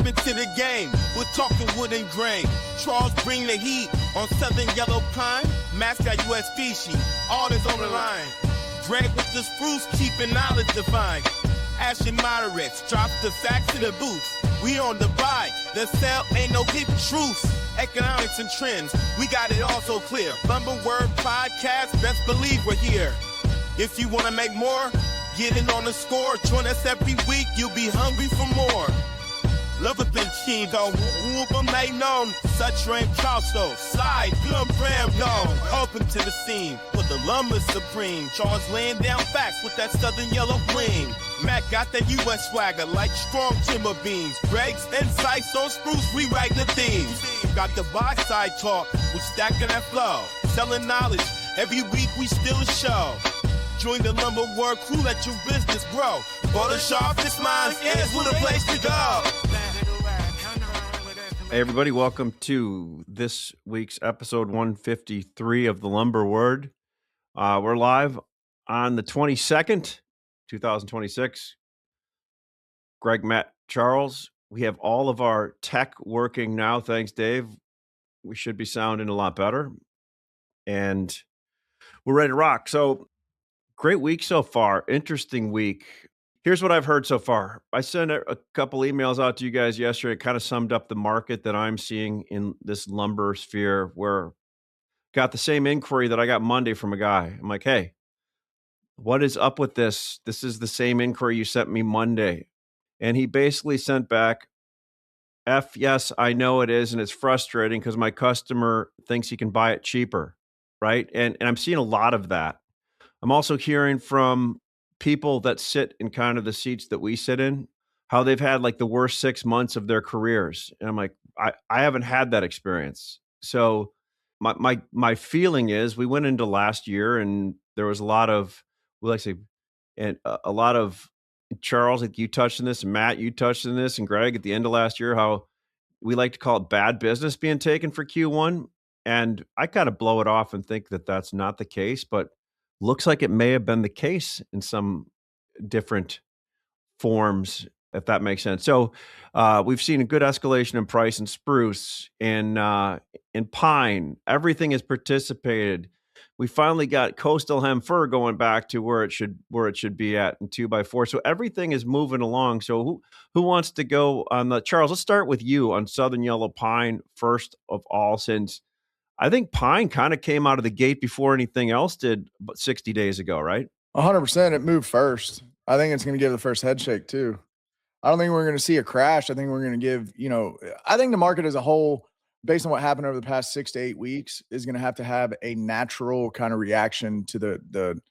Step into the game, we're talking wood and grain. Charles bring the heat on Southern Yellow Pine. Mascot U.S. species, all is on the line. Gregg with the spruce, keeping knowledge defined. Ash and moderates, drop the facts in the booth. We on the buy, the sell ain't no hidden truth. Economics and trends, we got it all so clear. Lumber Word Podcast, best believe we're here. If you wanna make more, get in on the score. Join us every week, you'll be hungry for more. Love a been keen, though, whoop made known. Such rain Charleston, slide, plum ram known. Open to the scene, with the lumber supreme. Charles laying down facts with that southern yellow bling. Matt got that U.S. swagger like strong timber beams. Gregg's insights on spruce, rewrite the themes. Got the buy side talk, we stacking that flow. Selling knowledge, every week we still a show. Join the Lumber Word crew, let your business grow. For the sharpest minds, is what a place to go. Hey everybody, welcome to this week's episode 153 of the Lumber Word. We're live on the 22nd, 2026. Gregg, Matt, Charles. We have all of our tech working now. Thanks, Dave. We should be sounding a lot better. And we're ready to rock. So, great week so far. Interesting week. Here's what I've heard so far. I sent a couple emails out to you guys yesterday. It kind of summed up the market that I'm seeing in this lumber sphere, where got the same inquiry that I got Monday from a guy. I'm like, hey, what is up with this? This is the same inquiry you sent me Monday. And he basically sent back, yes, I know it is. And it's frustrating because my customer thinks he can buy it cheaper. Right. And I'm seeing a lot of that. I'm also hearing from people that sit in kind of the seats that we sit in, how they've had like the worst 6 months of their careers. And I'm like, I haven't had that experience. So my feeling is we went into last year and there was a lot of, a lot of Charles, like you touched on this, and Matt, you touched on this, and Gregg at the end of last year, how we like to call it bad business being taken for Q1. And I kind of blow it off and think that that's not the case, but looks like it may have been the case in some different forms, if that makes sense. So we've seen a good escalation in price in spruce, in pine. Everything has participated. We finally got coastal hem fir going back to where it should be at in 2x4. So everything is moving along. So who wants to go on the Charles? Let's start with you on southern yellow pine first of all, since I think pine kind of came out of the gate before anything else did, but 60 days ago, right? 100%. It moved first. I think it's going to give the first head shake too. I don't think we're going to see a crash. I think we're going to give, I think the market as a whole, based on what happened over the past 6 to 8 weeks, is going to have a natural kind of reaction to the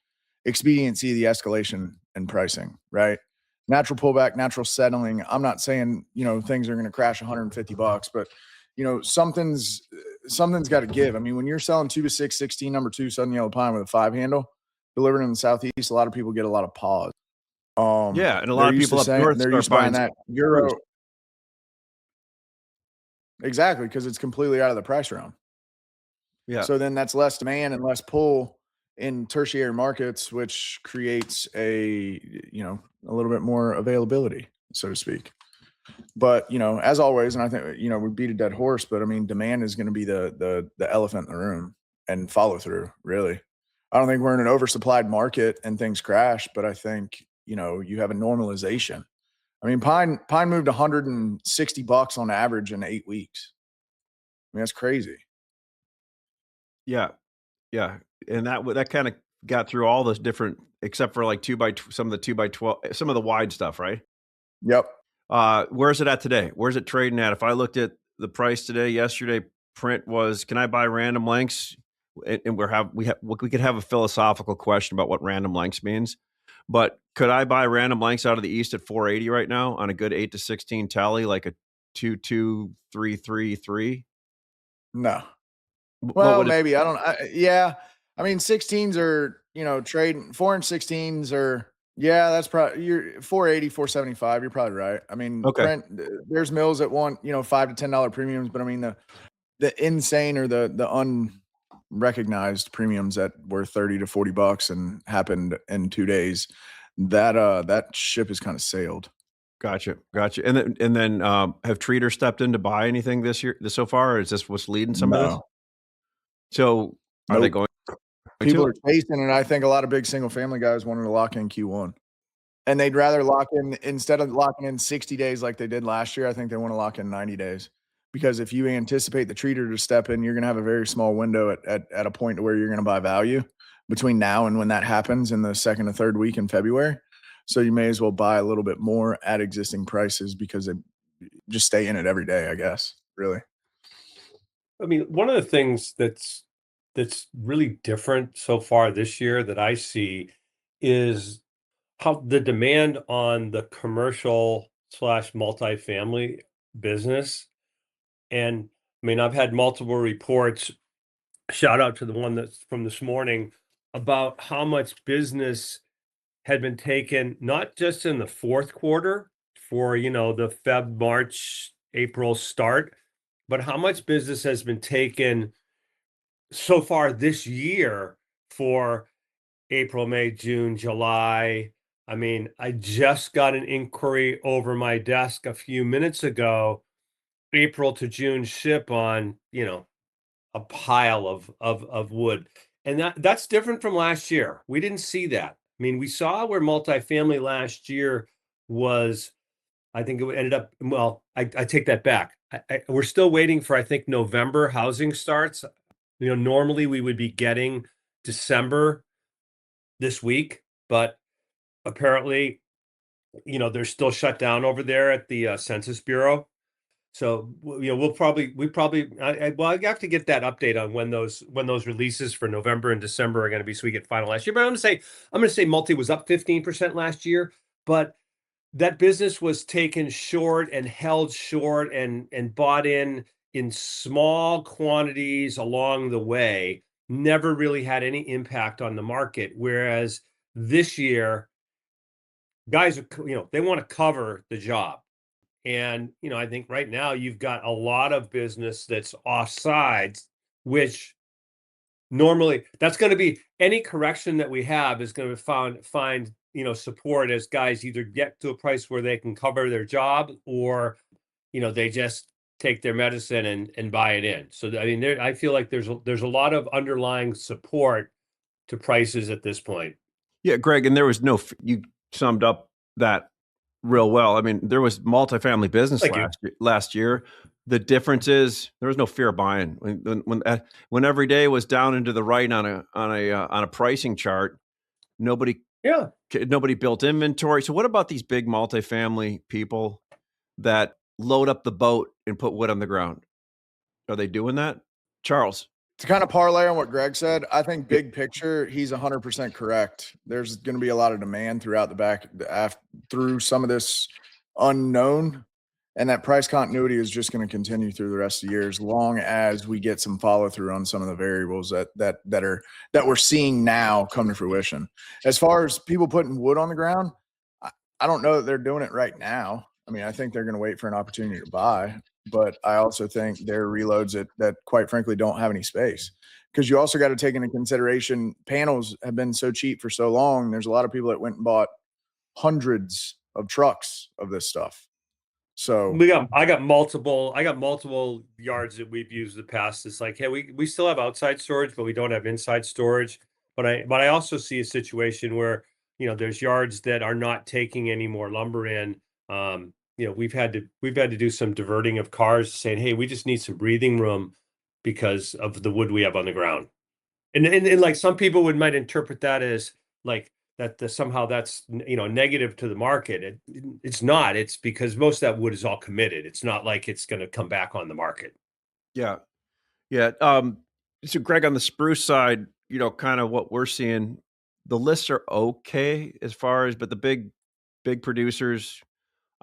expediency of the escalation and pricing, right? Natural pullback, natural settling. I'm not saying, things are going to crash $150, but something's got to give. I mean, when you're selling 2-6, 16, number 2 Southern Yellow Pine with a 5 handle delivered in the Southeast, a lot of people get a lot of pause. Yeah, and a lot of people up north they're used to buying that Euro. Exactly, because it's completely out of the price realm. Yeah. So then that's less demand and less pull in tertiary markets, which creates a little bit more availability, so to speak. But, as always, and I think, we beat a dead horse, but I mean, demand is going to be the elephant in the room and follow through, really. I don't think we're in an oversupplied market and things crash, but I think, you have a normalization. I mean, pine moved $160 on average in 8 weeks. I mean, that's crazy. Yeah. Yeah. And that kind of got through all those different, except for like some of the 2x12, some of the wide stuff, right? Yep. Where's it at today? Where's it trading at? If I looked at the price today, yesterday print was, can I buy random lengths? And we could have a philosophical question about what random lengths means, but could I buy random lengths out of the East at 480 right now on a good 8 to 16 tally, like a 22333? No. Well, maybe. Yeah. I mean, 16s are, trading 4-inch 16s are, yeah, that's probably, you're 480, 475. You're probably right. I mean, okay. There's mills that want, $5 to $10 premiums, but I mean, the insane or the unrecognized premiums that were $30 to $40 and happened in 2 days, that ship has kind of sailed. Gotcha. And then have Treater stepped in to buy anything this year so far, or is this what's leading some of this? No. So are they going People to? are chasing, and I think a lot of big single family guys wanted to lock in Q1. And they'd rather lock in, instead of locking in 60 days like they did last year, I think they want to lock in 90 days. Because if you anticipate the treater to step in, you're going to have a very small window at a point to where you're going to buy value between now and when that happens in the second or third week in February. So you may as well buy a little bit more at existing prices because they just stay in it every day, I guess, really. I mean, one of the things that's really different so far this year that I see is how the demand on the commercial / multifamily business. And I mean, I've had multiple reports, shout out to the one that's from this morning, about how much business had been taken, not just in the fourth quarter for, the Feb, March, April start, but how much business has been taken so far this year for April, May, June, July. I mean, I just got an inquiry over my desk a few minutes ago, April to June ship on, a pile of wood. And that's different from last year. We didn't see that. I mean, we saw where multifamily last year was, I think it ended up, well, I take that back. We're still waiting for, I think, November housing starts. Normally we would be getting December this week, but apparently, they're still shut down over there at the Census Bureau. So, we have to get that update on when those releases for November and December are going to be, so we get final last year. But I'm going to say multi was up 15% last year, but that business was taken short and held short and bought in small quantities along the way, never really had any impact on the market. Whereas this year, guys are, they want to cover the job. And, I think right now you've got a lot of business that's offsides, which normally that's going to be, any correction that we have is going to find support as guys either get to a price where they can cover their job, or, they just take their medicine and buy it in. So, I mean, I feel like there's a lot of underlying support to prices at this point. Yeah, Greg, and there was you summed up that real well. I mean, there was multifamily business last year. The difference is there was no fear of buying. When every day was down into the right on a pricing chart, nobody built inventory. So what about these big multifamily people that load up the boat and put wood on the ground? Are they doing that, Charles? To kind of parlay on what Greg said, I think big picture, he's 100% correct. There's going to be a lot of demand throughout through some of this unknown, and that price continuity is just going to continue through the rest of the year as long as we get some follow through on some of the variables that we're seeing now come to fruition. As far as people putting wood on the ground, I don't know that they're doing it right now. I mean, I think they're going to wait for an opportunity to buy. But I also think there are reloads that quite frankly don't have any space, because you also got to take into consideration panels have been so cheap for so long. There's a lot of people that went and bought hundreds of trucks of this stuff. So I got multiple yards that we've used in the past. It's like, hey, we still have outside storage, but we don't have inside storage. But I also see a situation where, there's yards that are not taking any more lumber in. We've had to do some diverting of cars, saying, hey, we just need some breathing room because of the wood we have on the ground. And like some people might interpret that as like that somehow that's, negative to the market. It's not. It's because most of that wood is all committed. It's not like it's going to come back on the market. Yeah. So Greg, on the spruce side, kind of what we're seeing, the lists are okay as far as, but the big producers,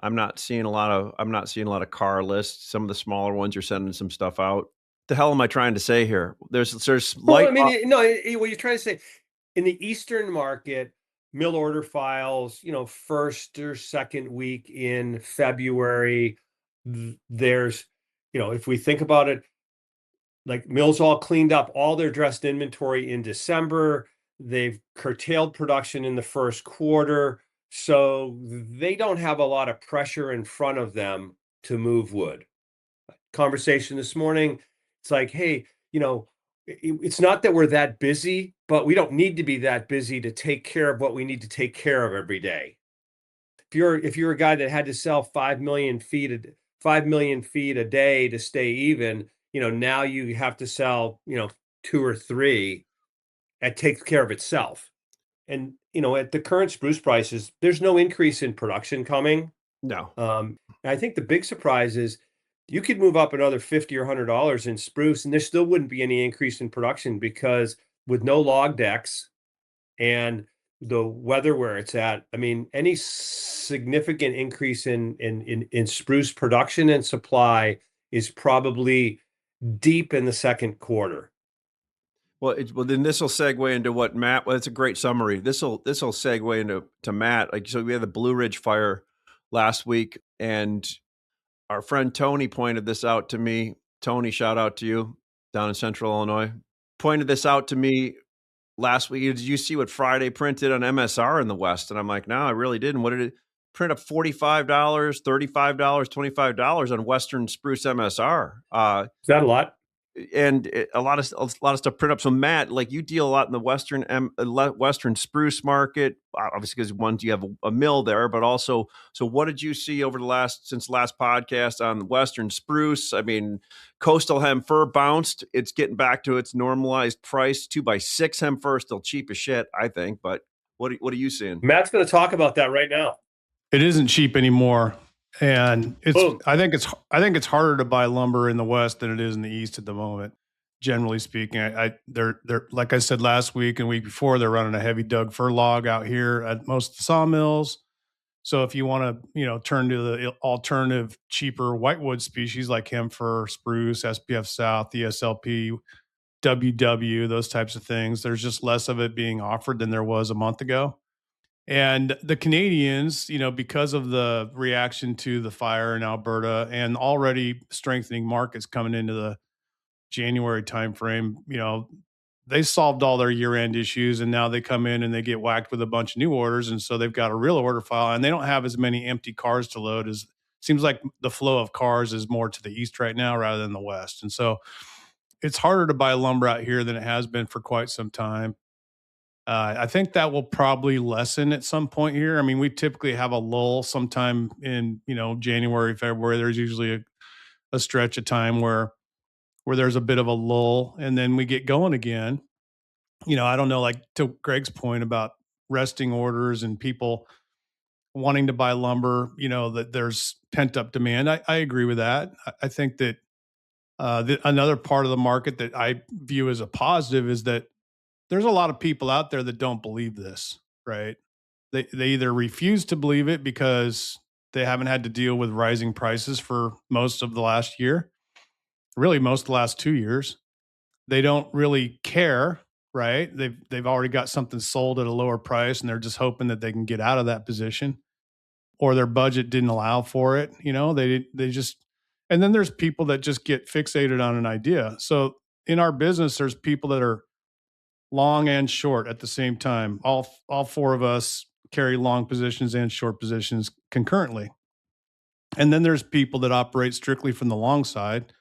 I'm not seeing a lot of car lists. Some of the smaller ones are sending some stuff out. The hell am I trying to say here? There's light. Well, I mean, no, what you're trying to say in the Eastern market, mill order files, first or second week in February, there's, if we think about it, like mills all cleaned up all their dressed inventory in December. They've curtailed production in the first quarter. So they don't have a lot of pressure in front of them to move wood. Conversation this morning, it's like, hey, it's not that we're that busy, but we don't need to be that busy to take care of what we need to take care of every day. If you're a guy that had to sell 5 million feet a day to stay even, now you have to sell, 2 or 3. That takes care of itself. And at the current spruce prices, there's no increase in production coming. No. And I think the big surprise is you could move up another $50 or $100 in spruce, and there still wouldn't be any increase in production, because with no log decks and the weather where it's at, I mean, any significant increase in spruce production and supply is probably deep in the second quarter. Well, then this will segue into what Matt. Well, it's a great summary. This will segue into Matt. Like, so we had the Blue Ridge fire last week, and our friend Tony pointed this out to me. Tony, shout out to you down in Central Illinois. Pointed this out to me last week. Did you see what Friday printed on MSR in the West? And I'm like, no, I really didn't. What did it print up? $45, $35, $25 on Western spruce MSR. Is that a lot? And a lot of stuff print up. So Matt, like, you deal a lot in the Western spruce market, obviously, because you have a mill there, but also, so what did you see since last podcast on the Western spruce? I mean, coastal hem fir bounced. It's getting back to its normalized price. 2x6 hem fir still cheap as shit, I think. But what are you seeing? Matt's going to talk about that right now. It isn't cheap anymore. And I think it's harder to buy lumber in the West than it is in the East at the moment. Generally speaking, they're like I said last week and week before, they're running a heavy Doug fir log out here at most of the sawmills. So if you want to, turn to the alternative, cheaper whitewood species like hemfir, spruce, SPF South, ESLP, WW, those types of things, there's just less of it being offered than there was a month ago. And the Canadians, because of the reaction to the fire in Alberta and already strengthening markets coming into the January timeframe, they solved all their year-end issues, and now they come in and they get whacked with a bunch of new orders, and so they've got a real order file, and they don't have as many empty cars to load. As seems like the flow of cars is more to the east right now rather than the west, and so it's harder to buy lumber out here than it has been for quite some time. I think that will probably lessen at some point here. I mean, we typically have a lull sometime in, January, February. There's usually a stretch of time where there's a bit of a lull, and then we get going again. I don't know, like to Gregg's point about resting orders and people wanting to buy lumber, that there's pent up demand. I agree with that. I think that another part of the market that I view as a positive is that there's a lot of people out there that don't believe this, right? They either refuse to believe it because they haven't had to deal with rising prices for most of the last year, really most of the last 2 years. They don't really care, right? They've already got something sold at a lower price and they're just hoping that they can get out of that position, or their budget didn't allow for it. They just, and then there's people that just get fixated on an idea. So in our business, there's people that are long and short at the same time. All four of us carry long positions and short positions concurrently. And then there's people that operate strictly from the long side.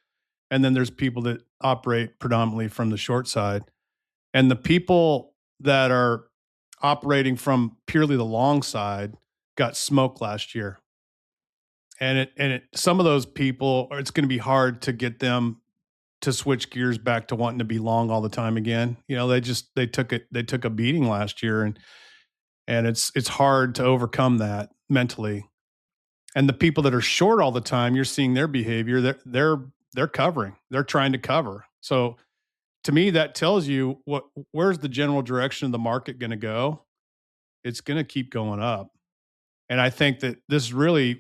And then there's people that operate predominantly from the short side. And the people that are operating from purely the long side got smoked last year. And some of those people, it's going to be hard to get them to switch gears back to wanting to be long all the time again. They took a beating last year, and it's hard to overcome that mentally. And the people that are short all the time, you're seeing their behavior. They're covering. They're trying to cover. So to me, that tells you where's the general direction of the market going to go? It's going to keep going up. And I think that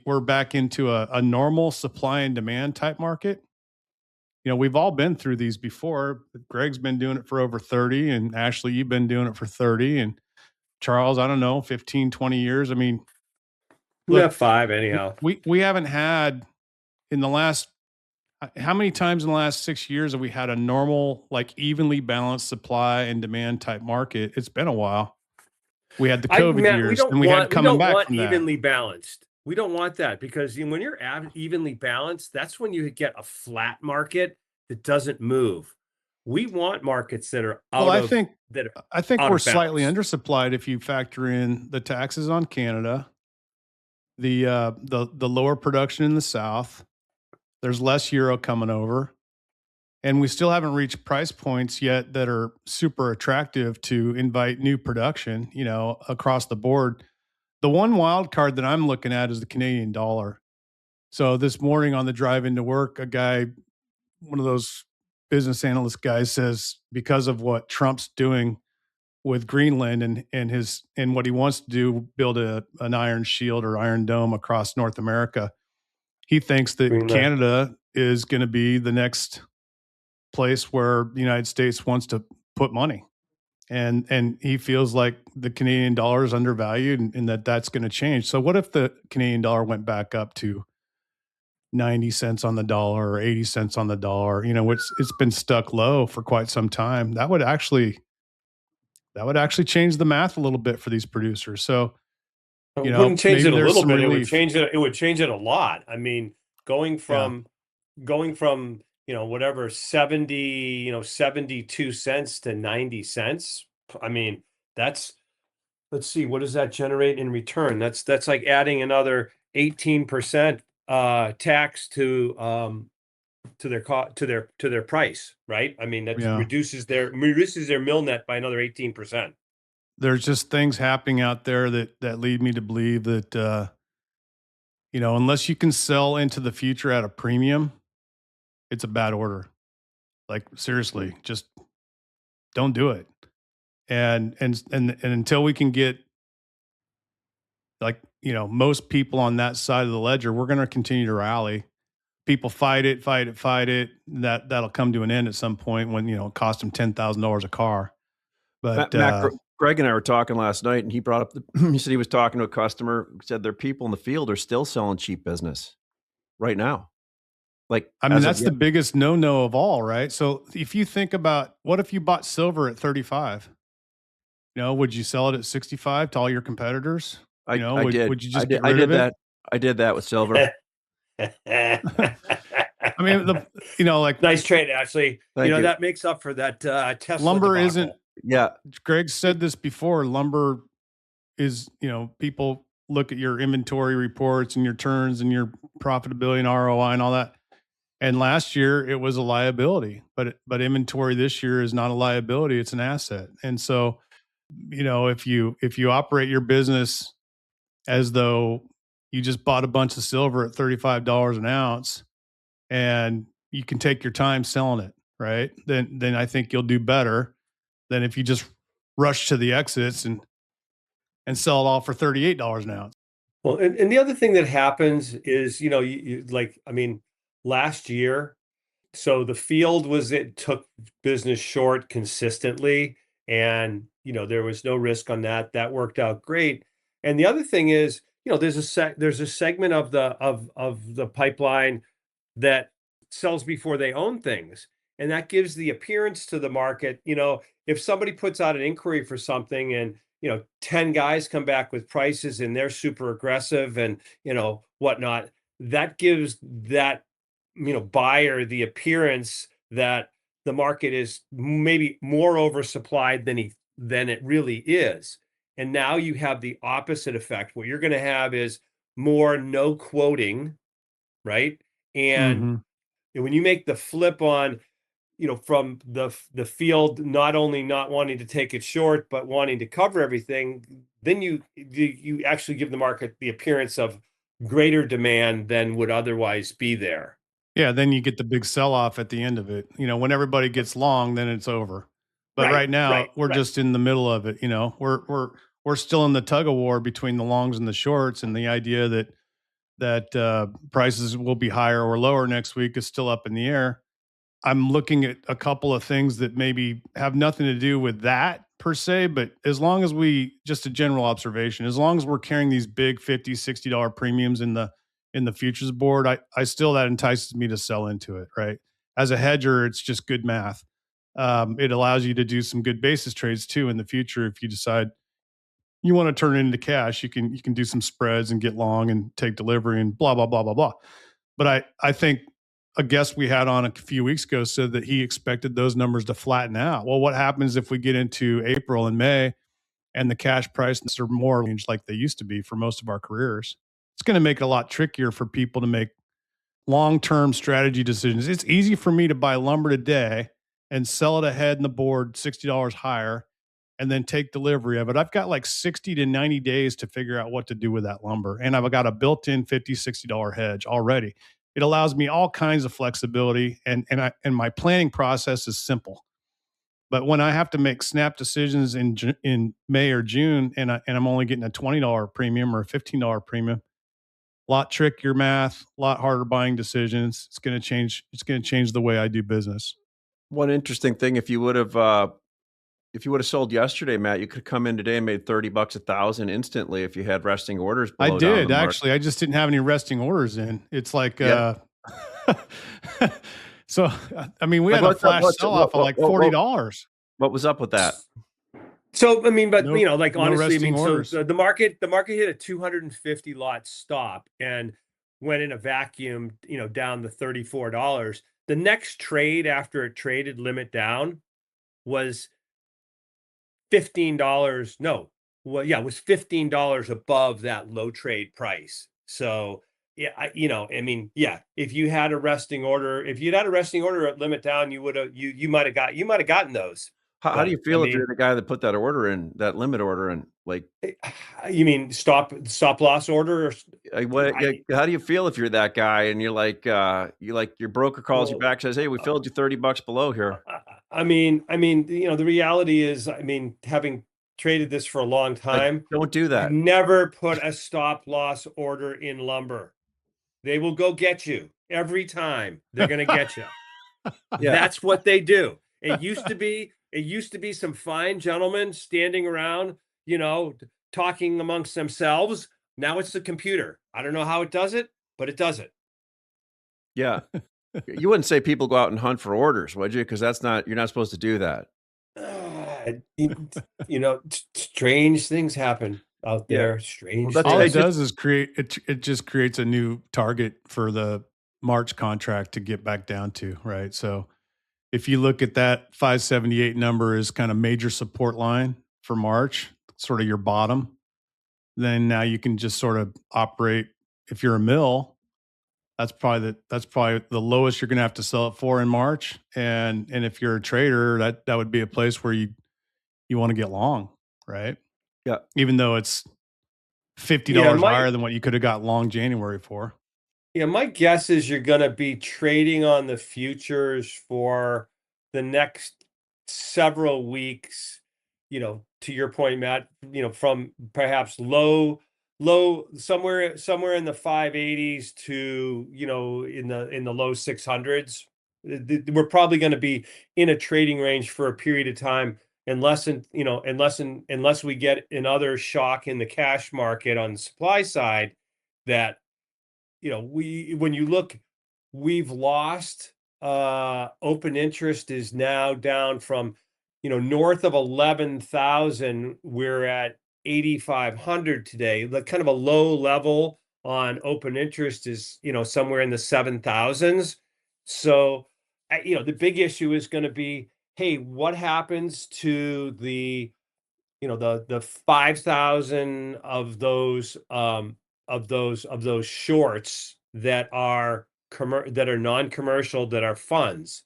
we're back into a normal supply and demand type market. We've all been through these before. Gregg's been doing it for over 30, and Ashley, you've been doing it for 30, and Charles, I don't know, 15, 20 years. I mean, we have 5 anyhow. We haven't had in the last, how many times in the last 6 years have we had a normal, like evenly balanced supply and demand type market? It's been a while. We had the COVID Matt, years, and we had coming back from that. Evenly balanced. We don't want that, because when you're evenly balanced, that's when you get a flat market that doesn't move. We want markets that are out I of think that. Are I think out we're of slightly balance. undersupplied if you factor in the taxes on Canada, the lower production in the South. There's less euro coming over, and we still haven't reached price points yet that are super attractive to invite new production, across the board. The one wild card that I'm looking at is the Canadian dollar. So this morning on the drive into work, a guy, one of those business analyst guys, says because of what Trump's doing with Greenland and what he wants to do, build an iron shield or iron dome across North America, he thinks that Greenland. Canada is going to be the next place where the United States wants to put money. And he feels like the Canadian dollar is undervalued and that's going to change. So what if the Canadian dollar went back up to 90 cents on the dollar or 80 cents on the dollar? It's been stuck low for quite some time. That would actually change the math a little bit for these producers. So, It wouldn't change it a little bit. Relief. It would change it a lot. I mean, going from whatever 72 cents to 90 cents. I mean, let's see, what does that generate in return? That's like adding another 18% tax to their price, right? I mean, that reduces their mill net by another 18%. There's just things happening out there that lead me to believe that unless you can sell into the future at a premium, it's a bad order. Like, seriously, just don't do it. And until we can get most people on that side of the ledger, we're going to continue to rally. People fight it. That'll come to an end at some point when it costs them $10,000 a car. But Matt, Gregg and I were talking last night, and he brought up he said he was talking to a customer who said their people in the field are still selling cheap business right now. That's the biggest no-no of all, right? So if you think about, what if you bought silver at 35? Would you sell it at 65 to all your competitors? I did. Would you just get rid of it? I did that with silver. I mean, nice trade, Ashley. Thank you. That makes up for that Tesla lumber debacle. isn't. Yeah, Gregg said this before. Lumber is, people look at your inventory reports and your turns and your profitability and ROI and all that. And last year it was a liability, but inventory this year is not a liability; it's an asset. And so, if you operate your business as though you just bought a bunch of silver at $35 an ounce, and you can take your time selling it, right? Then I think you'll do better than if you just rush to the exits and sell it all for $38 an ounce. Well, and the other thing that happens is, last year, so the field it took business short consistently, and there was no risk on that. That worked out great. And the other thing is, there's a segment of the pipeline that sells before they own things, and that gives the appearance to the market. If somebody puts out an inquiry for something and 10 guys come back with prices and they're super aggressive and whatnot, that gives that buyer the appearance that the market is maybe more oversupplied than it really is. And now you have the opposite effect. What you're going to have is more no quoting, right? And when you make the flip on, from the field not only not wanting to take it short but wanting to cover everything, then you actually give the market the appearance of greater demand than would otherwise be there. Yeah, then you get the big sell-off at the end of it. When everybody gets long, then it's over. But right now, we're just in the middle of it. We're still in the tug of war between the longs and the shorts, and the idea that prices will be higher or lower next week is still up in the air. I'm looking at a couple of things that maybe have nothing to do with that per se, but as long as just a general observation, as long as we're carrying these big $50, $60 premiums in the futures board, I still, that entices me to sell into it, right? As a hedger, it's just good math. It allows you to do some good basis trades too in the future if you decide you want to turn it into cash, you can do some spreads and get long and take delivery and blah, blah, blah, blah, blah. But I think a guest we had on a few weeks ago said that he expected those numbers to flatten out. Well, what happens if we get into April and May and the cash prices are more range like they used to be for most of our careers? It's going to make it a lot trickier for people to make long-term strategy decisions. It's easy for me to buy lumber today and sell it ahead in the board $60 higher and then take delivery of it. I've got like 60 to 90 days to figure out what to do with that lumber. And I've got a built-in $50, $60 hedge already. It allows me all kinds of flexibility, and my planning process is simple. But when I have to make snap decisions in May or June, and I'm only getting a $20 premium or a $15 premium, a lot trickier math, a lot harder buying decisions. It's going to change. It's going to change the way I do business. One interesting thing, if you would have sold yesterday, Matt, you could have come in today and made $30 1,000 instantly if you had resting orders. I did actually. I just didn't have any resting orders in. It's like, so I mean, we had a flash sell off of like $40. What was up with that? So I mean, but like honestly, I mean, orders. so the market hit a 250 lot stop and went in a vacuum, down to $34. The next trade after it traded limit down was $15. No, well, yeah, it was $15 above that low trade price. So yeah, I mean, yeah, if you had a resting order, at limit down, you might have gotten those. How do you feel if you're the guy that put that order in, that limit order in? Like, you mean stop loss order? Or, how do you feel if you're that guy and you're like, your broker calls you back, says, "Hey, we filled you $30 below here." I mean, the reality is, having traded this for a long time, don't do that. Never put a stop loss order in lumber. They will go get you every time. They're going to get you. Yeah. That's what they do. It used to be some fine gentlemen standing around, talking amongst themselves. Now it's the computer. I don't know how it does it, but it does it. Yeah. You wouldn't say people go out and hunt for orders, would you? Because you're not supposed to do that. Strange things happen out there. Strange. All it does is it just creates a new target for the March contract to get back down to, right? So if you look at that 578 number as kind of major support line for March, sort of your bottom, then now you can just sort of operate. If you're a mill, that's probably the lowest you're going to have to sell it for in March. And if you're a trader, that would be a place where you want to get long, right? Yeah. Even though it's $50 higher than what you could have got long January for. Yeah, my guess is you're going to be trading on the futures for the next several weeks, to your point, Matt, from perhaps low somewhere in the 580s to, in the low 600s. We're probably going to be in a trading range for a period of time unless we get another shock in the cash market on the supply side that, when you look, we've lost, open interest is now down from, north of 11,000. We're at 8,500 today. The kind of a low level on open interest is, somewhere in the 7,000s. So, the big issue is going to be, hey, what happens to the 5,000 of those shorts that are non-commercial, that are funds,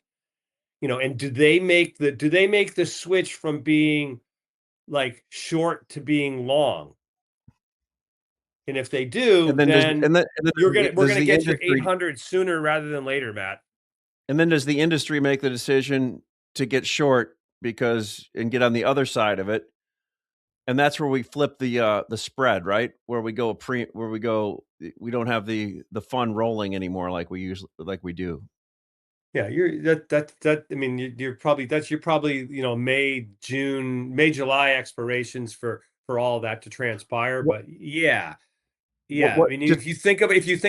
and do they make the switch from being like short to being long? And if they do, then we're going to get you 800 sooner rather than later, Matt. And then does the industry make the decision to get short and get on the other side of it? And that's where we flip the spread, right? Where we we don't have the fund rolling anymore like we do. Yeah, I mean, you're probably May, July expirations for all of that to transpire. But yeah. I mean, if you think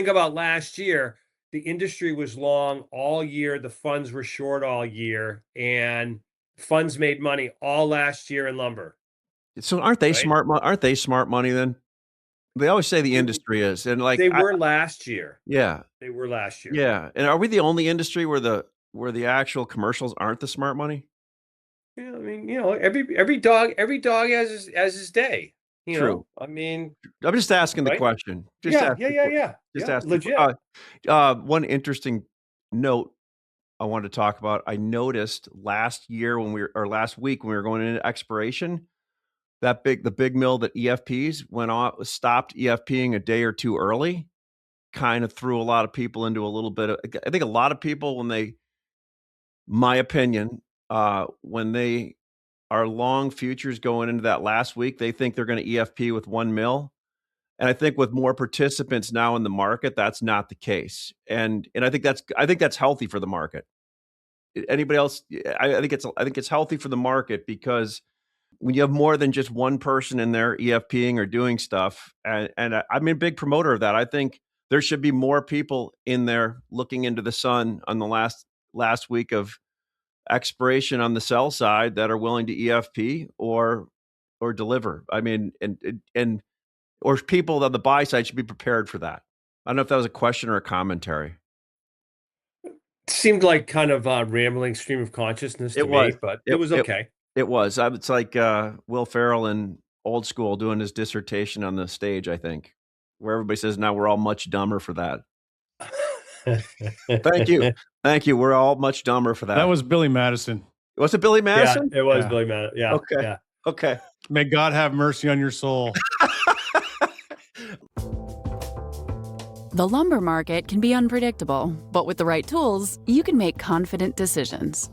about last year, the industry was long all year, the funds were short all year, and funds made money all last year in lumber. So aren't they Right. smart? Aren't they smart money then? They always say the industry is, and like they were last year. yeah, They were last year. yeah. And are we the only industry where the actual commercials aren't the smart money? Yeah, I mean, every dog has his day. True. I mean, I'm just asking the right? question. Just asking. Legit. One interesting note I wanted to talk about. I noticed last week when we were going into expiration, the big mill that EFPs stopped EFPing a day or two early, kind of threw a lot of people into a little bit of. I think a lot of people my opinion, when they are long futures going into that last week, they think they're going to EFP with 1 mil. And I think with more participants now in the market, that's not the case. And I think that's healthy for the market. Anybody else? I think it's healthy for the market, because when you have more than just one person in there EFPing or doing stuff, and I'm a big promoter of that. I think there should be more people in there looking into the sun on the last week of expiration on the sell side that are willing to EFP or deliver. I mean, and or people on the buy side should be prepared for that. I don't know if that was a question or a commentary. Seemed like kind of a rambling stream of consciousness to me, but it was okay. It was. It's like Will Ferrell in Old School doing his dissertation on the stage, I think, where everybody says, now we're all much dumber for that. Thank you. Thank you. We're all much dumber for that. That was Billy Madison. Was it Billy Madison? Yeah, it was Billy Madison. Yeah. Okay. Yeah. Okay. May God have mercy on your soul. The lumber market can be unpredictable, but with the right tools, you can make confident decisions.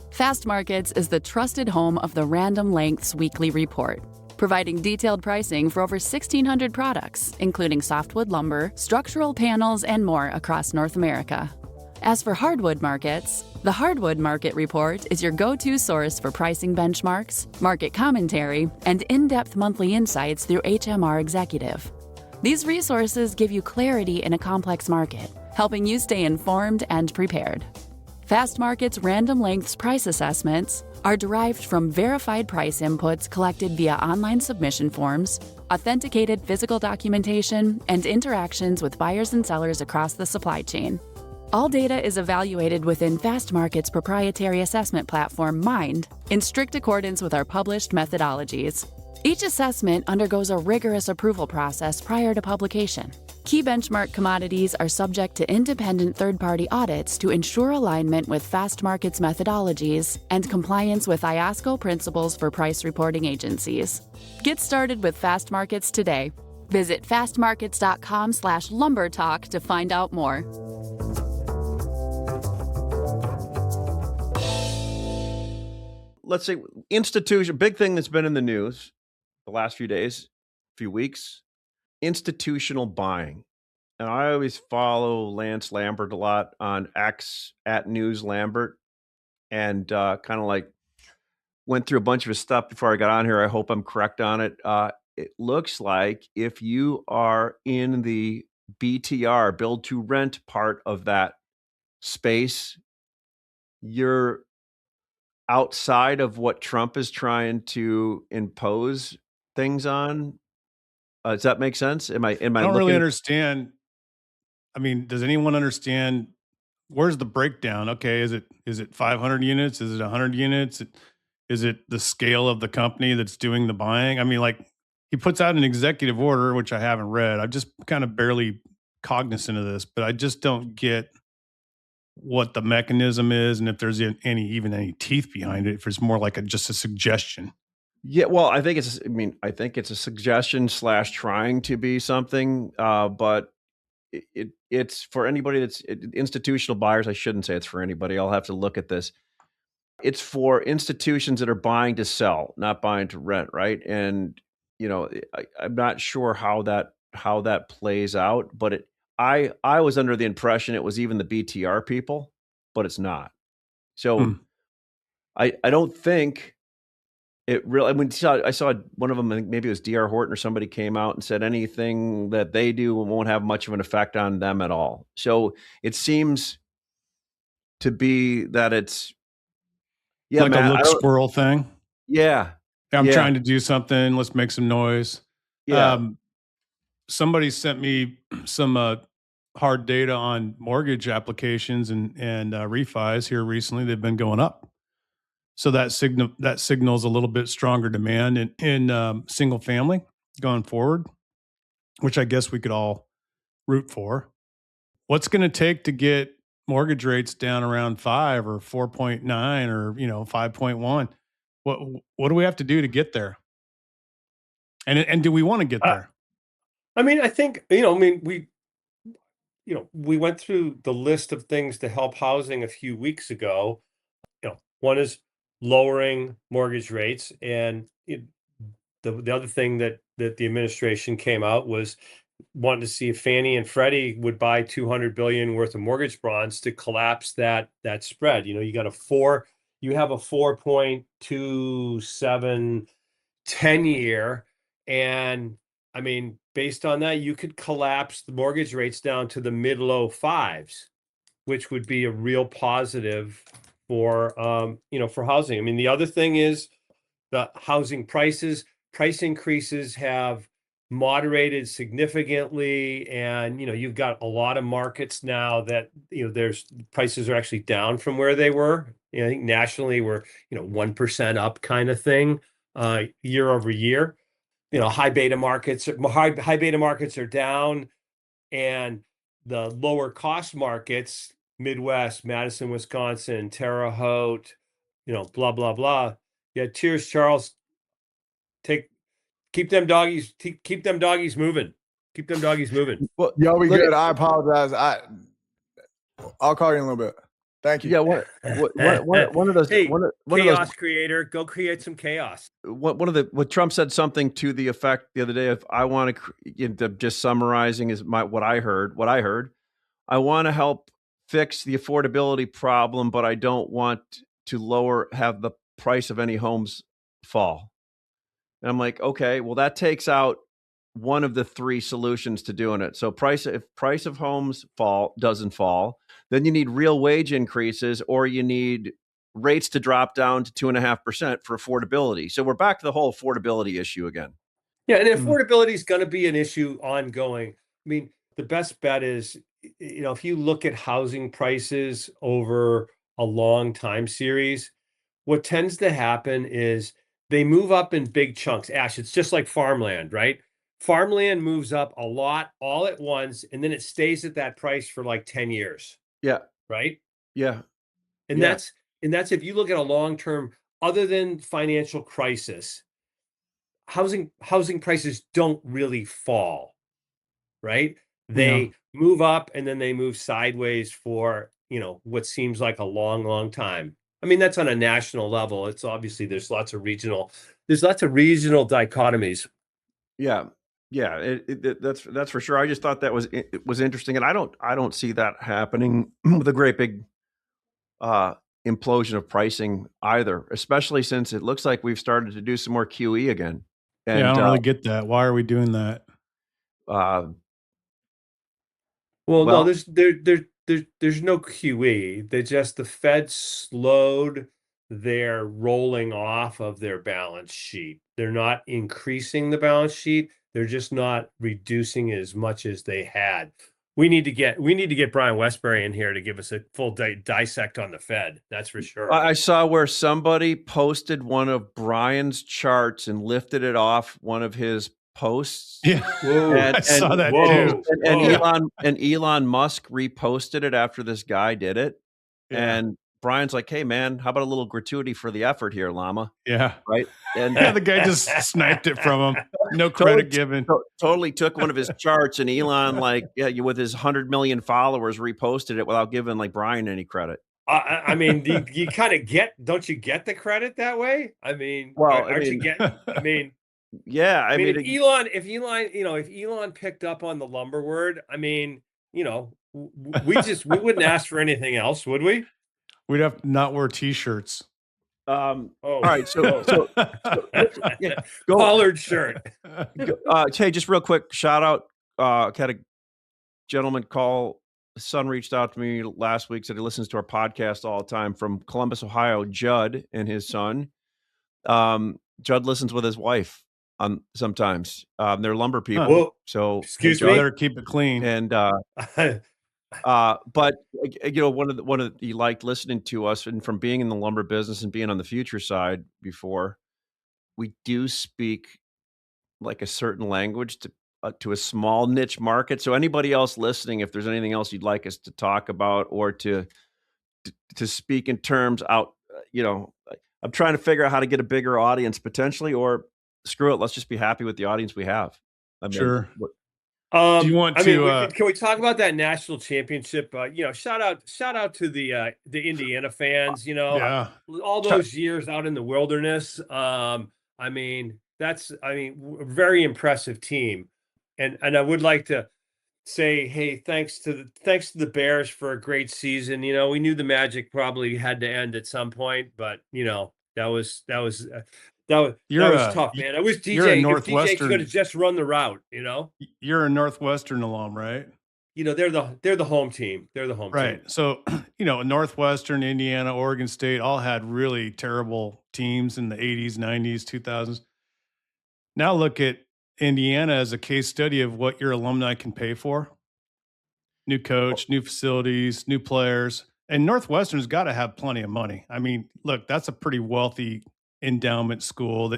Fastmarkets is the trusted home of the Random Lengths Weekly Report, providing detailed pricing for over 1,600 products, including softwood lumber, structural panels, and more across North America. As for hardwood markets, the Hardwood Market Report is your go-to source for pricing benchmarks, market commentary, and in-depth monthly insights through HMR Executive. These resources give you clarity in a complex market, helping you stay informed and prepared. Fastmarkets Random Lengths price assessments are derived from verified price inputs collected via online submission forms, authenticated physical documentation, and interactions with buyers and sellers across the supply chain. All data is evaluated within Fastmarkets' proprietary assessment platform, Mind, in strict accordance with our published methodologies. Each assessment undergoes a rigorous approval process prior to publication. Key benchmark commodities are subject to independent third-party audits to ensure alignment with Fastmarkets methodologies and compliance with IOSCO principles for price reporting agencies. Get started with Fastmarkets today. Visit fastmarkets.com/lumbertalk to find out more. Let's say institution, big thing that's been in the news the last few days, few weeks, institutional buying. And I always follow Lance Lambert a lot on X at News Lambert, and kind of like went through a bunch of his stuff before I got on here. I hope I'm correct on it. It looks like if you are in the BTR, build to rent part of that space, you're outside of what Trump is trying to impose things on. Does that make sense? Am I I don't really understand. I mean, does anyone understand where's the breakdown? Okay, is it 500 units? Is it 100 units? Is it the scale of the company that's doing the buying? I mean, like, he puts out an executive order, which I haven't read. I'm just kind of barely cognizant of this, but I just don't get what the mechanism is, and if there's any teeth behind it, if it's more like just a suggestion. Yeah, well, I think it's a suggestion / trying to be something, but it's for anybody that's institutional buyers. I shouldn't say it's for anybody. I'll have to look at this. It's for institutions that are buying to sell, not buying to rent, right? And I'm not sure how that plays out, but I was under the impression it was even the BTR people, but it's not. So I don't think it really. I mean, I saw one of them. I think maybe it was DR Horton or somebody came out and said anything that they do won't have much of an effect on them at all. So it seems to be that it's like Matt, a look squirrel thing. Yeah, I'm Yeah. trying to do something. Let's make some noise. Yeah. Somebody sent me some hard data on mortgage applications and refis here recently. They've been going up. So that signals a little bit stronger demand in single family going forward, which I guess we could all root for. What's going to take to get mortgage rates down around 5 or 4.9 or 5.1? What do we have to do to get there? And do we want to get there? I mean, I think we went through the list of things to help housing a few weeks ago. One is lowering mortgage rates, and the other thing that the administration came out was wanting to see if Fannie and Freddie would buy $200 billion worth of mortgage bonds to collapse that spread. You have a 4.27 10-year, and I mean, based on that, you could collapse the mortgage rates down to the mid-low fives, which would be a real positive for for housing. I mean, the other thing is the housing price increases have moderated significantly, and you've got a lot of markets now that there's prices are actually down from where they were. I think nationally we're 1% up kind of thing year over year. High beta markets are down, and the lower cost markets, Midwest, Madison, Wisconsin, Terre Haute, blah blah blah. Yeah, cheers, Charles. Keep them doggies moving. Keep them doggies moving. Well, Y'all be look good. at- I apologize. I'll call you in a little bit. Thank you. Yeah, one of those. Hey, one of chaos those. creator, go create some chaos. What Trump said something to the effect the other day of, I want to, just summarizing is what I heard. I want to help fix the affordability problem, but I don't want to have the price of any homes fall. And I'm like, okay, well, that takes out one of the three solutions to doing it. So if price of homes doesn't fall, then you need real wage increases, or you need rates to drop down to 2.5% for affordability. So we're back to the whole affordability issue again. Yeah, and affordability is going to be an issue ongoing. I mean, the best bet is, if you look at housing prices over a long time series, what tends to happen is they move up in big chunks. Ash, it's just like farmland, right? Farmland moves up a lot all at once, and then it stays at that price for like 10 years. Yeah. Right? Yeah. And that's if you look at a long-term, other than financial crisis, housing prices don't really fall, right? They move up and then they move sideways for, what seems like a long, long time. I mean, that's on a national level. It's obviously there's lots of regional dichotomies. Yeah. Yeah, that's for sure. I just thought that was interesting, and I don't see that happening with a great big implosion of pricing either, especially since it looks like we've started to do some more QE again. And I don't really get that. Why are we doing that? No, there's no QE. The Fed slowed their rolling off of their balance sheet. They're not increasing the balance sheet. They're just not reducing as much as they had. We need to get Brian Westbury in here to give us a full dissect on the Fed. That's for sure. I saw where somebody posted one of Brian's charts and lifted it off one of his posts. Yeah, I saw that too. And Elon Musk reposted it after this guy did it. Yeah. And Brian's like, "Hey man, how about a little gratuity for the effort here, llama?" Yeah, right. And the guy just sniped it from him. No credit given. Totally took one of his charts, and Elon, with his 100 million followers, reposted it without giving Brian any credit. I mean, you kind of don't you get the credit that way? I mean, you getting? I mean. Yeah, I mean, if Elon picked up on the lumber word, I mean, we wouldn't ask for anything else, would we? We'd have to not wear T-shirts. All right, so yeah, collared shirt. Hey, just real quick, shout out. Had a gentleman call. His son reached out to me last week, said he listens to our podcast all the time, from Columbus, Ohio. Judd and his son. Judd listens with his wife sometimes. They're lumber people. Whoa, So excuse You me. better keep it clean. and but one of you liked listening to us, and from being in the lumber business and being on the future side before, we do speak like a certain language to a small niche market. So anybody else listening, if there's anything else you'd like us to talk about or to speak in terms out, I'm trying to figure out how to get a bigger audience potentially, or screw it, let's just be happy with the audience we have. I mean, Sure. what, Do you want I mean, to? can we talk about that national championship? Shout out to the Indiana fans. Yeah. All those years out in the wilderness. I mean, very impressive team, and I would like to say, hey, thanks to the Bears for a great season. We knew the Magic probably had to end at some point, but that was tough, man. I wish DJ could have just run the route. You're a Northwestern alum, right? They're the home team. They're the home team. Right. So, Northwestern, Indiana, Oregon State all had really terrible teams in the 80s, 90s, 2000s. Now look at Indiana as a case study of what your alumni can pay for. New coach, new facilities, new players. And Northwestern's got to have plenty of money. I mean, look, that's a pretty wealthy endowment school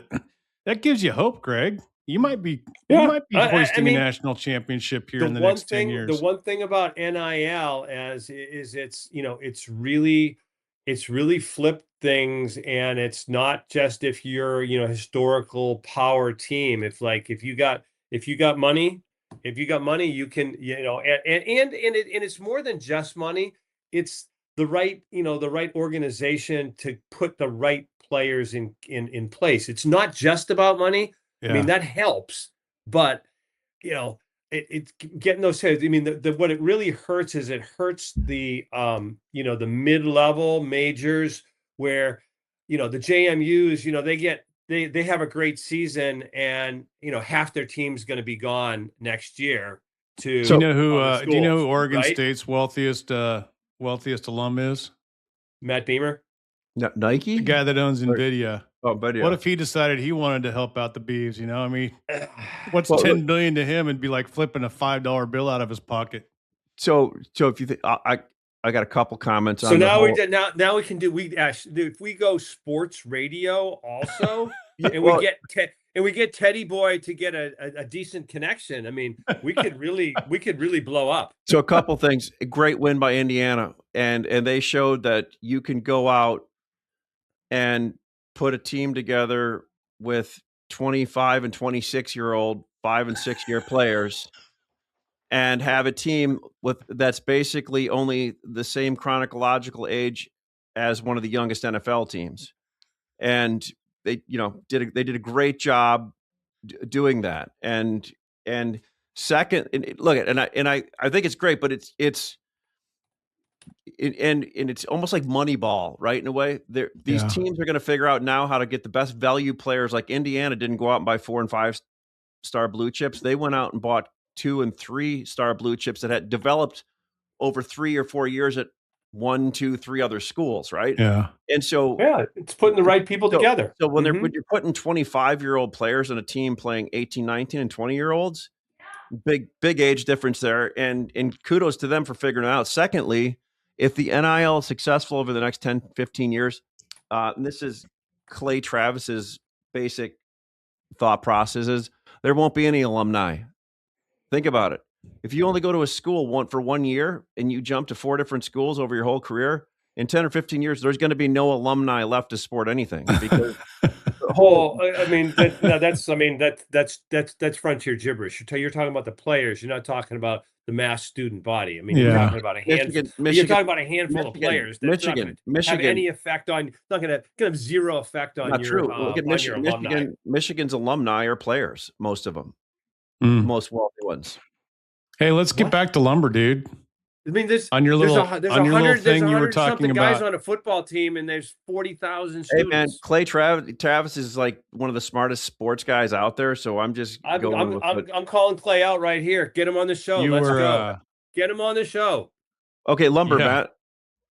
that gives you hope, Greg. You might be hoisting a national championship here in the next 10 years. The one thing about NIL is it's really flipped things, and it's not just if you're historical power team. If you got money, you can and it's more than just money. It's the right organization to put the right players in place. It's not just about money. Yeah. I mean, that helps, but it's getting those heads. I mean, what it really hurts is it hurts the the mid-level majors where the JMUs they have a great season, and half their team's going to be gone next year. Do you know who Oregon State's wealthiest alum is? Matt Beymer. Nike, the guy that owns NVIDIA. Oh, buddy. What if he decided he wanted to help out the Beavs? I mean, what's $10 billion to him? It'd be like flipping a $5 bill out of his pocket. So if you think, I got a couple comments on. So now we can do if we go sports radio also, and we get Teddy Boy to get a decent connection. I mean, we could really blow up. So a couple things. A great win by Indiana, and they showed that you can go out and put a team together with 25 and 26-year-old 5 and 6 year players and have a team that's basically only the same chronological age as one of the youngest NFL teams. And they did a great job doing that. And second, I think it's great, but it's almost like Moneyball, right? In a way, these teams are going to figure out now how to get the best value players. Like Indiana didn't go out and buy 4 and 5 star blue chips. They went out and bought 2 and 3 star blue chips that had developed over 3 or 4 years at 1, 2, 3 other schools, right? Yeah. And so it's putting the right people together. So when you're putting 25-year-old players in a team playing 18, 19, and 20-year-olds, big age difference there. And kudos to them for figuring it out. Secondly, if the NIL is successful over the next 10, 15 years, and this is Clay Travis's basic thought processes, there won't be any alumni. Think about it. If you only go to a school for 1 year and you jump to 4 different schools over your whole career, in 10 or 15 years, there's going to be no alumni left to support anything. Because that's frontier gibberish. You're talking about the players. You're not talking about the mass student body. I mean, you're talking about a handful. You're talking about a handful of players. That's not going to have any effect on. Not going to have zero effect on your. Look at Michigan. Michigan's alumni are players. Most of them, most wealthy ones. Hey, let's get back to lumber, dude. I mean, there's little thing you were talking about. Guys on a football team, and there's 40,000 students. Hey man, Clay Travis is like one of the smartest sports guys out there. So I'm calling Clay out right here. Get him on the show. Let's go. Get him on the show. Okay, lumber, Matt.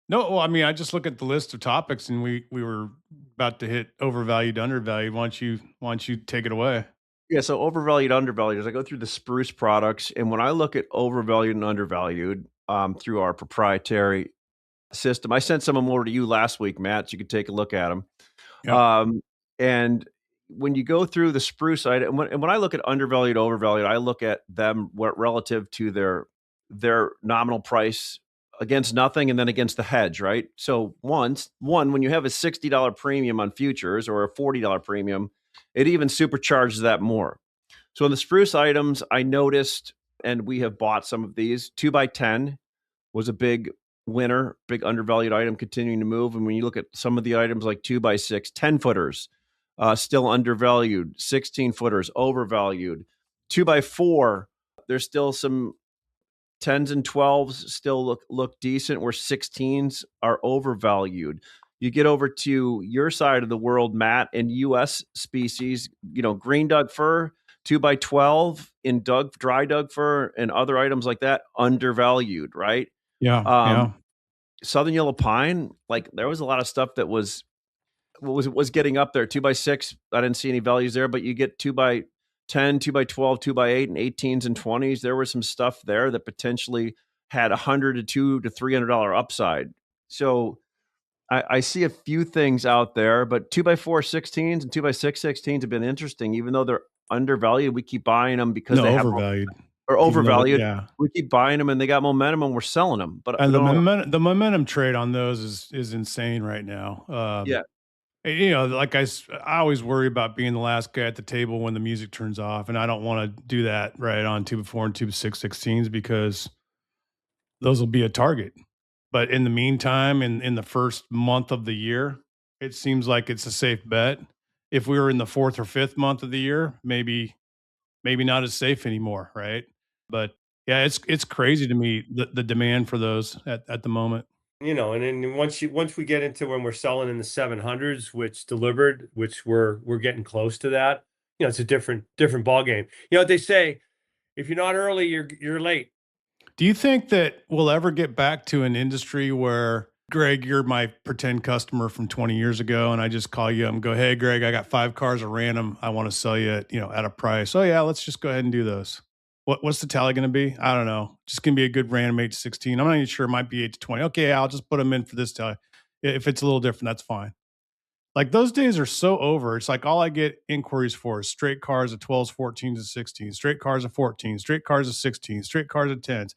No, well, I mean, I just look at the list of topics, and we were about to hit overvalued, undervalued. Why don't you take it away? Yeah, so overvalued, undervalued. As I go through the spruce products, and when I look at overvalued and undervalued through our proprietary system, I sent some of them over to you last week, Matt, so you could take a look at them. Yep. And when you go through the spruce item, and when I look at undervalued, overvalued, I look at them relative to their nominal price against nothing, and then against the hedge, right? So one, when you have a $60 premium on futures or a $40 premium, it even supercharges that more. So in the spruce items, I noticed, and we have bought some of these, 2x10 was a big winner, big undervalued item continuing to move. And when you look at some of the items like 2x6, 10 footers, still undervalued, 16 footers, overvalued. 2x4, there's still some 10s and 12s still look decent, where 16s are overvalued. You get over to your side of the world, Matt, and U.S. species, green Doug fir, 2x12 in dry Doug fir and other items like that, undervalued, right? Yeah. Southern yellow pine, like there was a lot of stuff that was getting up there. 2x6, I didn't see any values there, but you get 2x10, 2x12, 2x8, and 18s and 20s. There was some stuff there that potentially had $100 to $200 to $300 upside. So I see a few things out there, but 2x4 16s and 2x6 16s have been interesting, even though they're undervalued. We keep buying them because they have overvalued or overvalued. Yeah, we keep buying them and they got momentum and we're selling them. But and the momentum trade on those is insane right now. Yeah. Like I always worry about being the last guy at the table when the music turns off, and I don't want to do that right on 2x4 and 2x6 16s because those will be a target. But in the meantime, in the first month of the year, it seems like it's a safe bet. If we were in the fourth or fifth month of the year, maybe not as safe anymore, right? But yeah, it's crazy to me the demand for those at the moment. And then once we get into when we're selling in the 700s, which delivered, which we're getting close to that, it's a different ball game. What they say, if you're not early, you're late. Do you think that we'll ever get back to an industry where, Greg, you're my pretend customer from 20 years ago, and I just call you up and go, "Hey, Greg, I got 5 cars at random. I want to sell you at a price. Oh yeah, let's just go ahead and do those. What's the tally going to be? I don't know. Just going to be a good random 8 to 16. I'm not even sure. It might be 8 to 20. Okay, I'll just put them in for this tally. If it's a little different, that's fine." Like those days are so over. It's like all I get inquiries for is straight cars of 12s, 14s, and 16s, straight cars of 14s, straight cars of 16s, straight cars of 10s,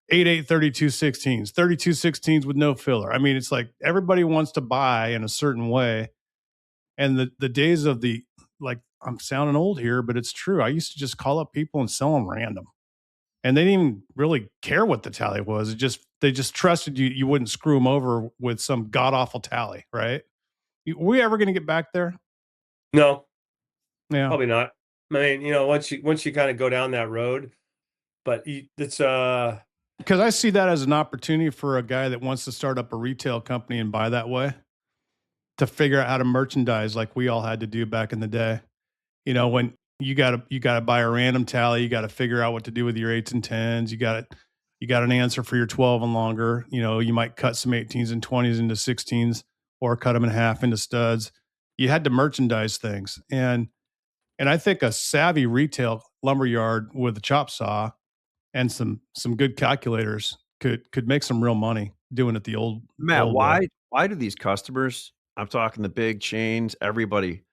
8, 32 16s, 32 16s with no filler. I mean, it's like everybody wants to buy in a certain way. And the days of like, I'm sounding old here, but it's true. I used to just call up people and sell them random. And they didn't even really care what the tally was. They just trusted you wouldn't screw them over with some god-awful tally, right? Are we ever going to get back there? No. Yeah. Probably not. I mean, once you kind of go down that road, but it's because I see that as an opportunity for a guy that wants to start up a retail company and buy that way, to figure out how to merchandise like we all had to do back in the day. When you got to buy a random tally, you got to figure out what to do with your 8s and 10s. You got an answer for your 12 and longer. You might cut some 18s and 20s into 16s or cut them in half into studs. You had to merchandise things. And I think a savvy retail lumberyard with a chop saw and some good calculators could make some real money doing it the old Matt, old why way. do these customers, I'm talking the big chains, everybody,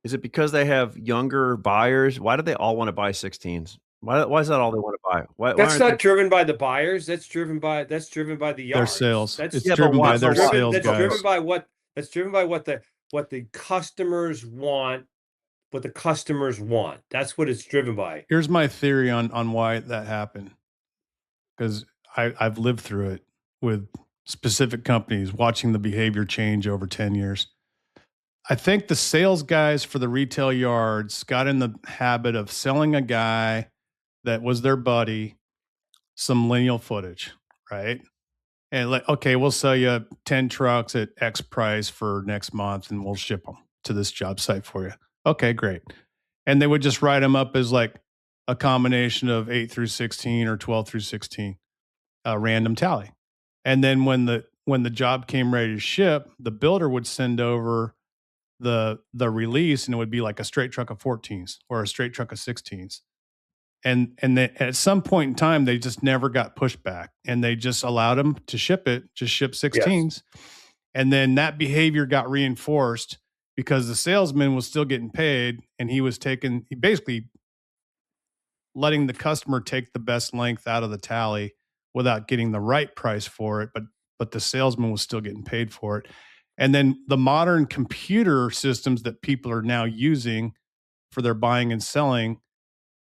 is it because they have younger buyers? Why do they all want to buy 16s? Why is that all they want to buy? That's not driven by the buyers. That's driven by the yards. Their sales. That's It's driven by their sales That's guys. driven by what the customers want. What the customers want. That's what it's driven by. Here's my theory on why that happened, because I've lived through it with specific companies, watching the behavior change over 10 years. I think the sales guys for the retail yards got in the habit of selling a guy that was their buddy some lineal footage, right? And like, okay, we'll sell you 10 trucks at X price for next month and we'll ship them to this job site for you. Okay, great. And they would just write them up as like a combination of 8 through 16 or 12 through 16, a random tally. And then when the job came ready to ship, the builder would send over the release, and it would be like a straight truck of 14s or a straight truck of 16s. And then at some point in time, they just never got pushed back, and they just allowed them to ship 16s. And then that behavior got reinforced because the salesman was still getting paid, and he basically letting the customer take the best length out of the tally without getting the right price for it, but the salesman was still getting paid for it. And then the modern computer systems that people are now using for their buying and selling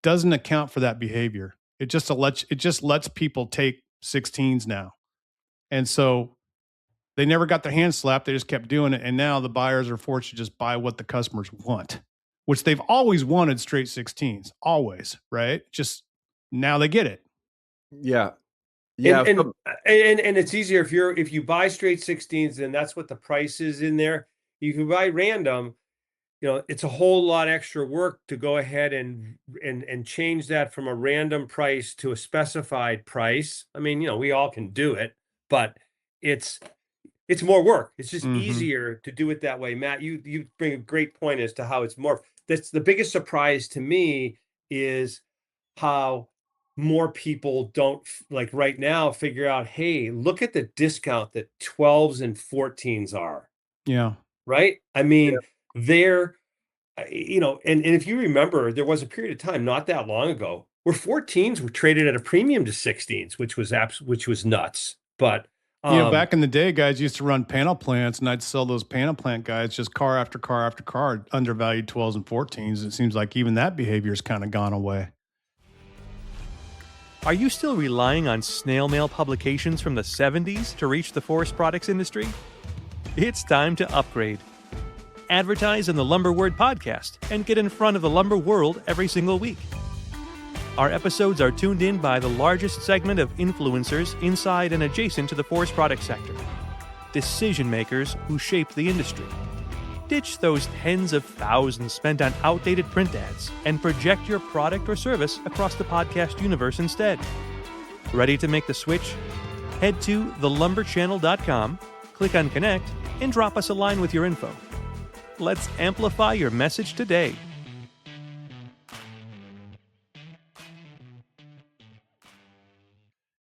doesn't account for that behavior. It just lets people take 16s now. And so they never got their hands slapped. They just kept doing it. And now the buyers are forced to just buy what the customers want, which they've always wanted straight 16s, always, right? Just now they get it. Yeah. Yeah. And it's easier if you buy straight 16s, then that's what the price is in there. You can buy random, it's a whole lot extra work to go ahead and change that from a random price to a specified price. I mean, we all can do it, but it's more work. It's just easier to do it that way. Matt, you bring a great point as to how it's more. That's the biggest surprise to me, is how more people don't, like right now, figure out, hey, look at the discount that 12s and 14s are. Yeah. Right. I mean, they're, and if you remember, there was a period of time not that long ago where 14s were traded at a premium to 16s, which was nuts. But back in the day, guys used to run panel plants, and I'd sell those panel plant guys just car after car after car, undervalued 12s and 14s. It seems like even that behavior has kind of gone away. Are you still relying on snail mail publications from the 70s to reach the forest products industry? It's time to upgrade. Advertise in the Lumber Word podcast and get in front of the lumber world every single week. Our episodes are tuned in by the largest segment of influencers inside and adjacent to the forest product sector. Decision makers who shape the industry. Ditch those tens of thousands spent on outdated print ads and project your product or service across the podcast universe instead. Ready to make the switch? Head to thelumberchannel.com, click on Connect, and drop us a line with your info. Let's amplify your message today.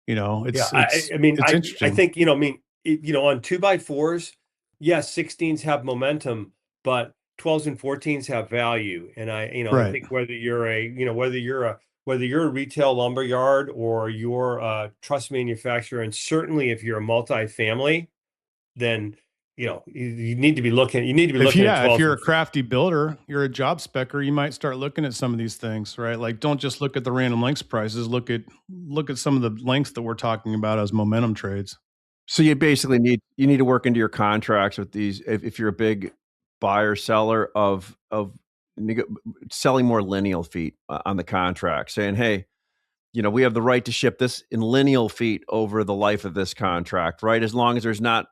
It's I mean, it's interesting. I think, on 2x4s, yes, 16s have momentum, but 12s and 14s have value. And Right. I think whether you're a retail lumber yard or you're a truss manufacturer, and certainly if you're a multifamily, then you need to be looking. You need to be looking at 12s. If you're a crafty builder, you're a job specker, you might start looking at some of these things, right? Like, don't just look at the random lengths prices. Look at some of the lengths that we're talking about as momentum trades. So you basically need to work into your contracts with these. If you're a big buyer seller of selling more lineal feet on the contract, saying, hey, we have the right to ship this in lineal feet over the life of this contract, right? As long as there's not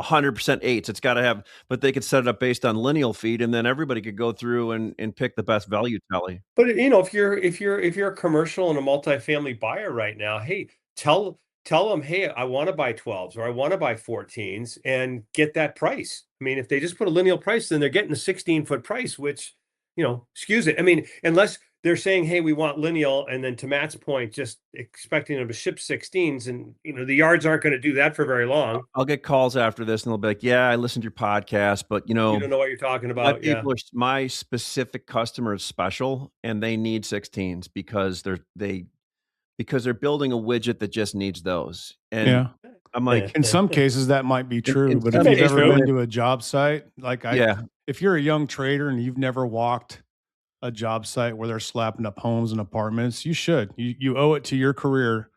100% eights, it's got to have, but they could set it up based on lineal feet, and then everybody could go through and pick the best value tally. But if you're a commercial and a multifamily buyer right now, hey, tell them, hey, I want to buy 12s or I want to buy 14s and get that price. I mean, if they just put a lineal price, then they're getting a 16-foot price, which, skews it. I mean, unless they're saying, hey, we want lineal, and then to Matt's point, just expecting them to ship 16s, and the yards aren't going to do that for very long. I'll get calls after this, and they'll be like, yeah, I listened to your podcast, but you don't know what you're talking about. My specific customer is special, and they need 16s because they're building a widget that just needs those. And I'm like, in some cases that might be true, but if you've ever been to a job site, if you're a young trader and you've never walked a job site where they're slapping up homes and apartments, you should. You owe it to your career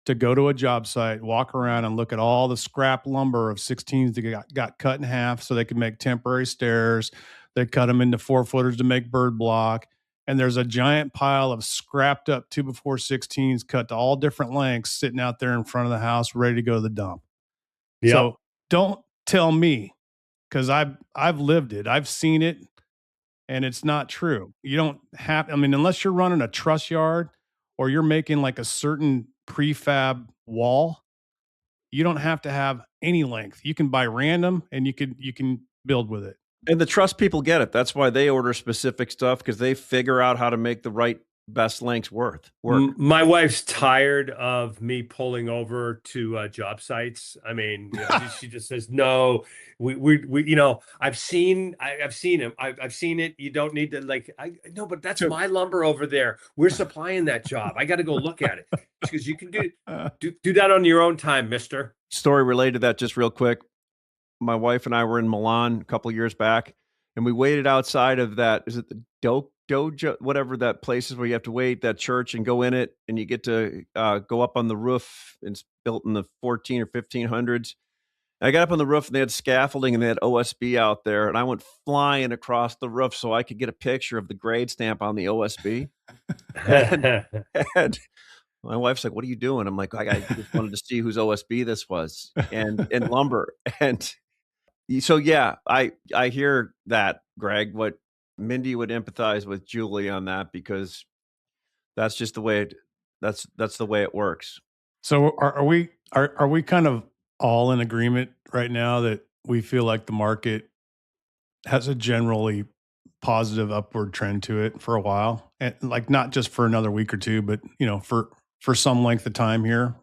to go to a job site, walk around and look at all the scrap lumber of 16s that got cut in half so they could make temporary stairs. They cut them into 4-footers to make bird block. And there's a giant pile of scrapped up 2x4 16s cut to all different lengths sitting out there in front of the house, ready to go to the dump. Yep. So don't tell me, because I've lived it. I've seen it, and it's not true. You don't have, unless you're running a truss yard or you're making like a certain prefab wall, you don't have to have any length. You can buy random and you can build with it. And the trust people get it. That's why they order specific stuff, because they figure out how to make the right best lengths work. My wife's tired of me pulling over to job sites. I mean, she just says, no, we I've seen him. I've seen it. You don't need to no, but that's my lumber over there. We're supplying that job. I got to go look at it. Because you can do that on your own time, mister. Story related to that, just real quick. My wife and I were in Milan a couple of years back, and we waited outside of that. Is it the Dojo, whatever that place is where you have to wait, that church, and go in it, and you get to go up on the roof. It's built in the 14 or 1500s. I got up on the roof, and they had scaffolding, and they had OSB out there, and I went flying across the roof so I could get a picture of the grade stamp on the OSB. and my wife's like, "What are you doing?" I'm like, I just wanted to see whose OSB this was, and lumber. And so, yeah, I hear that, Greg. What Mindy would empathize with Julie on that, because that's just the way that's the way it works. So are we kind of all in agreement right now that we feel like the market has a generally positive upward trend to it for a while, and like not just for another week or two, but for some length of time here?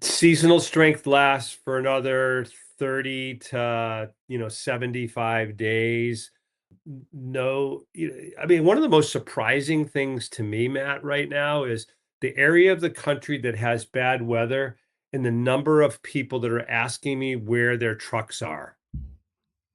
Seasonal strength lasts for another 30 to 75 days. No, I mean, one of the most surprising things to me, Matt, right now is the area of the country that has bad weather and the number of people that are asking me where their trucks are.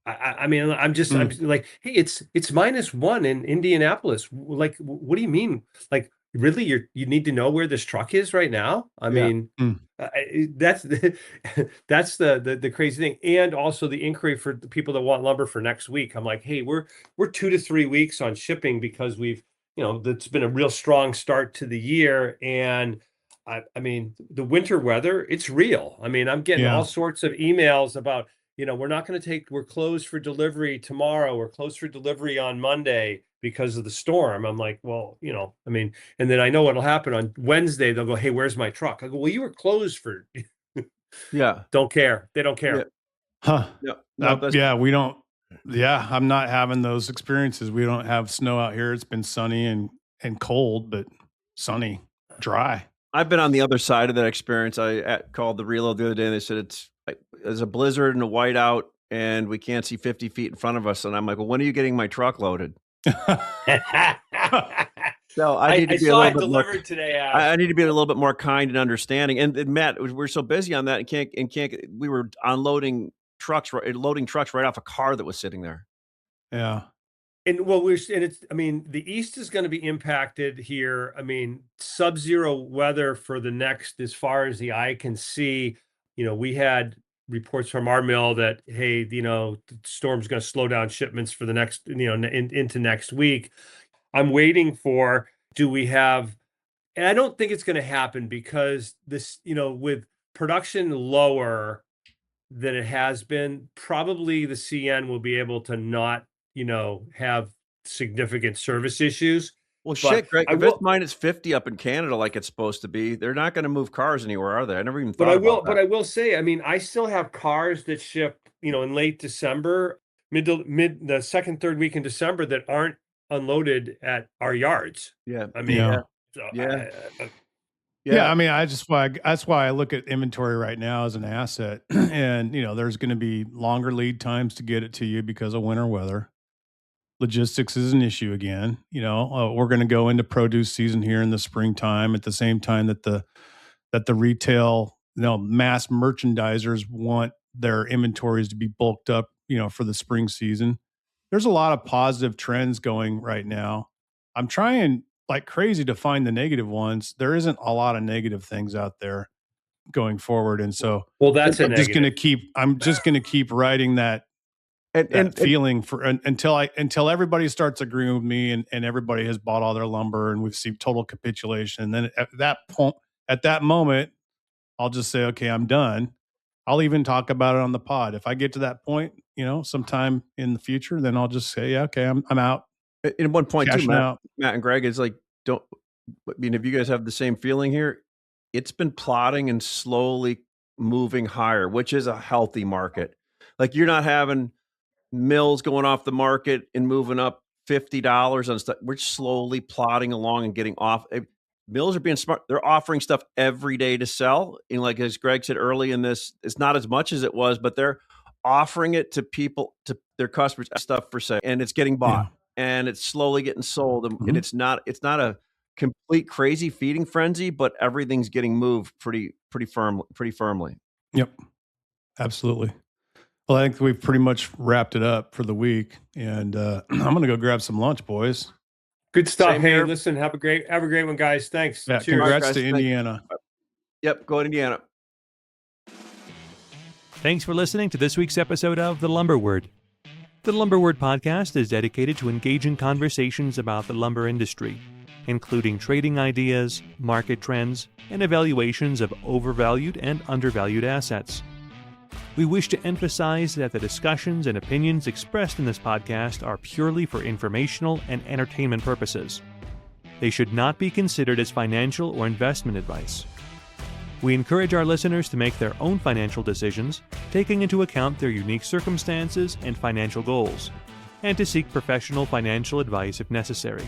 I mean, I'm like, hey, it's -1 in Indianapolis. Like, what do you mean? Like, really, you need to know where this truck is right now? I mean, that's the crazy thing. And also the inquiry for the people that want lumber for next week. I'm like, hey, we're 2 to 3 weeks on shipping because we've, that's been a real strong start to the year. And I mean, the winter weather, it's real. I mean, I'm getting all sorts of emails about, we're closed for delivery tomorrow. We're closed for delivery on Monday because of the storm. I'm like, well, I mean, and then I know what'll happen on Wednesday. They'll go, hey, where's my truck? I go, well, you were closed for. Don't care. They don't care. Yeah. Huh. Yeah. We don't. Yeah. I'm not having those experiences. We don't have snow out here. It's been sunny and cold, but sunny, dry. I've been on the other side of that experience. I called the reload the other day, and they said there's a blizzard and a whiteout, and we can't see 50 feet in front of us. And I'm like, well, when are you getting my truck loaded? So I need to be a little bit more today. I need to be a little bit more kind and understanding. And Matt, we're so busy on that and can't. We were loading trucks right off a car that was sitting there. Yeah. And I mean, the East is going to be impacted here. I mean, sub-zero weather for the next, as far as the eye can see. We had reports from our mill that, hey, the storm's going to slow down shipments for the next, into next week. I'm waiting for, and I don't think it's going to happen because this, with production lower than it has been, probably the CN will be able to not, have significant service issues. Well, shit, Greg, if it's -50 up in Canada like it's supposed to be, they're not going to move cars anywhere, are they? I never even thought about that. But I will say, I mean, I still have cars that ship, in late December, the second, third week in December that aren't unloaded at our yards. Yeah. I mean, I mean, that's why I look at inventory right now as an asset. And, there's going to be longer lead times to get it to you because of winter weather. Logistics is an issue again. We're going to go into produce season here in the springtime at the same time that the retail, mass merchandisers want their inventories to be bulked up, for the spring season. There's a lot of positive trends going right now. I'm trying like crazy to find the negative ones. There isn't a lot of negative things out there going forward. And so, well, that's I'm just going to keep writing that feeling for until everybody starts agreeing with me and everybody has bought all their lumber and we've seen total capitulation. And then at that moment, I'll just say, okay, I'm done. I'll even talk about it on the pod. If I get to that point, sometime in the future, then I'll just say, yeah, okay, I'm out. At one point too, Matt and Greg, is like, if you guys have the same feeling here, it's been plotting and slowly moving higher, which is a healthy market. Like you're not having mills going off the market and moving up $50 on stuff. We're slowly plodding along and getting off. Mills are being smart. They're offering stuff every day to sell. And like as Greg said early in this, it's not as much as it was, but they're offering it to people, to their customers, stuff for sale, and it's getting bought and it's slowly getting sold. And it's not a complete crazy feeding frenzy, but everything's getting moved pretty firmly. Yep, absolutely. Well, I think we've pretty much wrapped it up for the week, and I'm going to go grab some lunch, boys. Good stuff. Same hey, here. Listen, have a great one, guys. Thanks. Yeah, Cheers. congrats guys. to Indiana. Yep, go to Indiana. Thanks for listening to this week's episode of The Lumber Word. The Lumber Word podcast is dedicated to engaging conversations about the lumber industry, including trading ideas, market trends, and evaluations of overvalued and undervalued assets. We wish to emphasize that the discussions and opinions expressed in this podcast are purely for informational and entertainment purposes. They should not be considered as financial or investment advice. We encourage our listeners to make their own financial decisions, taking into account their unique circumstances and financial goals, and to seek professional financial advice if necessary.